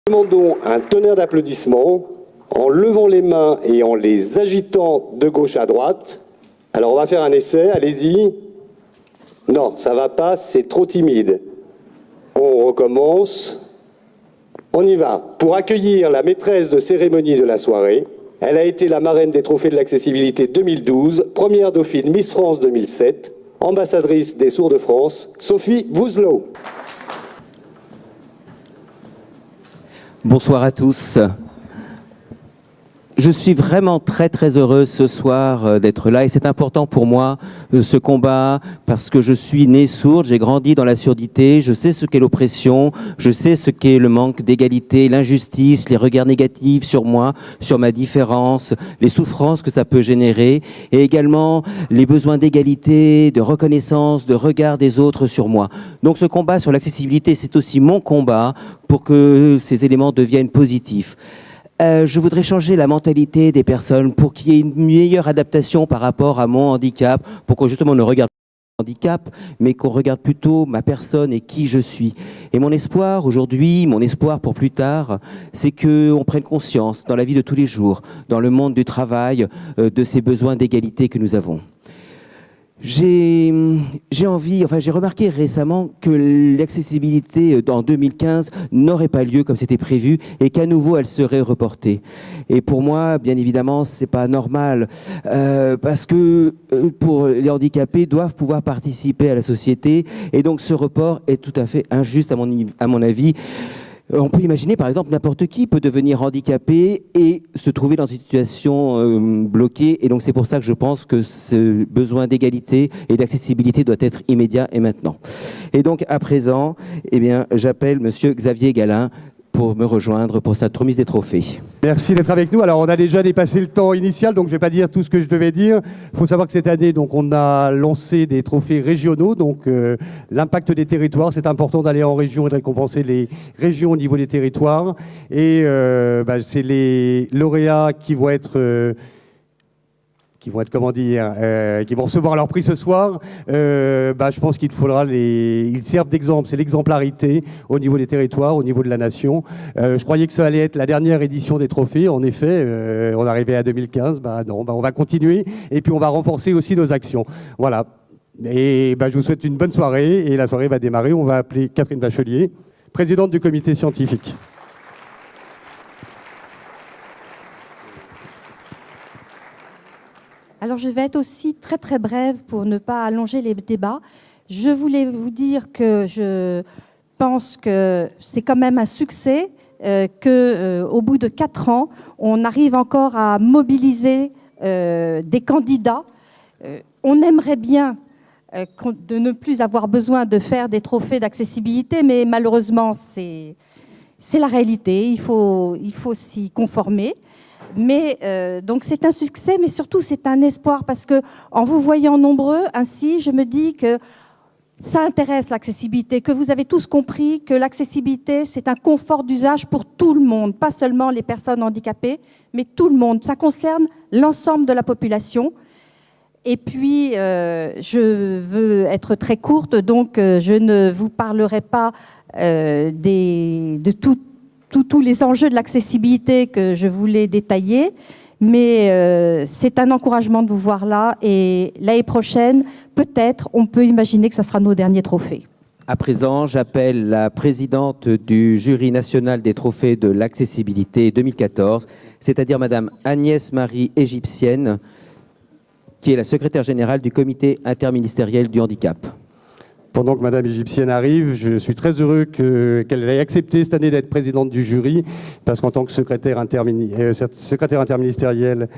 Demandons un tonnerre d'applaudissements en levant les mains et en les agitant de gauche à droite. Alors on va faire un essai, allez-y. Non, ça va pas, c'est trop timide. On recommence. On y va. Pour accueillir la maîtresse de cérémonie de la soirée, elle a été la marraine des trophées de l'accessibilité 2012, première dauphine Miss France 2007, ambassadrice des Sourds de France, Sophie Vouzelot. Bonsoir à tous. Je suis vraiment très heureux ce soir d'être là et c'est important pour moi ce combat parce que je suis né sourde, j'ai grandi dans la surdité, je sais ce qu'est l'oppression, je sais ce qu'est le manque d'égalité, l'injustice, les regards négatifs sur moi, sur ma différence, les souffrances que ça peut générer et également les besoins d'égalité, de reconnaissance, de regard des autres sur moi. Donc ce combat sur l'accessibilité, c'est aussi mon combat pour que ces éléments deviennent positifs. Je voudrais changer la mentalité des personnes pour qu'il y ait une meilleure adaptation par rapport à mon handicap, pour qu'on justement ne regarde pas mon handicap, mais qu'on regarde plutôt ma personne et qui je suis. Et mon espoir aujourd'hui, mon espoir pour plus tard, c'est qu'on prenne conscience dans la vie de tous les jours, dans le monde du travail, de ces besoins d'égalité que nous avons. J'ai remarqué récemment que l'accessibilité en 2015 n'aurait pas lieu comme c'était prévu et qu'à nouveau elle serait reportée. Et pour moi, bien évidemment, c'est pas normal parce que pour les handicapés doivent pouvoir participer à la société et donc ce report est tout à fait injuste à mon avis. On peut imaginer, par exemple, n'importe qui peut devenir handicapé et se trouver dans une situation bloquée. Et donc, c'est pour ça que je pense que ce besoin d'égalité et d'accessibilité doit être immédiat et maintenant. Et donc, à présent, eh bien, j'appelle Monsieur Xavier Galin pour me rejoindre pour cette remise des trophées. Merci d'être avec nous. Alors, on a déjà dépassé le temps initial, donc je ne vais pas dire tout ce que je devais dire. Il faut savoir que cette année, donc, on a lancé des trophées régionaux. Donc, l'impact des territoires, c'est important d'aller en région et de récompenser les régions au niveau des territoires. Et c'est les lauréats qui vont être qui vont recevoir leur prix ce soir. Je pense qu'il faudra ils servent d'exemple. C'est l'exemplarité au niveau des territoires, au niveau de la nation. Je croyais que ça allait être la dernière édition des trophées. En effet, on arrivait à 2015. On va continuer et puis on va renforcer aussi nos actions. Voilà. Et je vous souhaite une bonne soirée et la soirée va démarrer. On va appeler Catherine Bachelier, présidente du comité scientifique. Alors, je vais être aussi très brève pour ne pas allonger les débats. Je voulais vous dire que je pense que c'est quand même un succès qu'au bout de 4 ans, on arrive encore à mobiliser des candidats. On aimerait bien de ne plus avoir besoin de faire des trophées d'accessibilité, mais malheureusement, c'est la réalité. Il faut s'y conformer. Mais donc c'est un succès, mais surtout c'est un espoir parce que en vous voyant nombreux ainsi, je me dis que ça intéresse l'accessibilité, que vous avez tous compris que l'accessibilité c'est un confort d'usage pour tout le monde, pas seulement les personnes handicapées, mais tout le monde. Ça concerne l'ensemble de la population. Et puis je veux être très courte, donc je ne vous parlerai pas de tous les enjeux de l'accessibilité que je voulais détailler, mais c'est un encouragement de vous voir là et l'année prochaine, peut-être, on peut imaginer que ça sera nos derniers trophées. À présent, j'appelle la présidente du jury national des trophées de l'accessibilité 2014, c'est-à-dire Madame Agnès Marie Égyptienne, qui est la secrétaire générale du comité interministériel du handicap. Pendant que Madame Égyptienne arrive, je suis très heureux qu'elle ait accepté cette année d'être présidente du jury, parce qu'en tant que secrétaire interministériel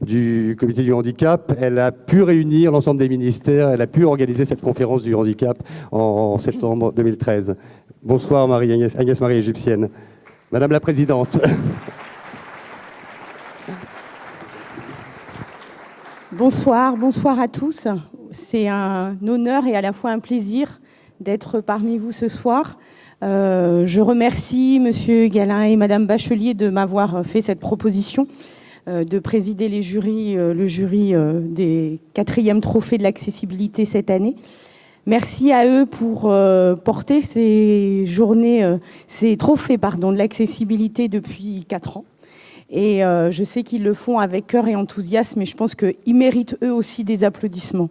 du comité du handicap, elle a pu réunir l'ensemble des ministères, elle a pu organiser cette conférence du handicap en septembre 2013. Bonsoir Agnès Marie Égyptienne. Madame la présidente. Bonsoir à tous. C'est un honneur et à la fois un plaisir d'être parmi vous ce soir. Je remercie Monsieur Galin et Madame Bachelier de m'avoir fait cette proposition de présider le jury des 4e trophées de l'accessibilité cette année. Merci à eux pour porter ces journées, ces trophées de l'accessibilité depuis 4 ans. Et je sais qu'ils le font avec cœur et enthousiasme, et je pense qu'ils méritent eux aussi des applaudissements.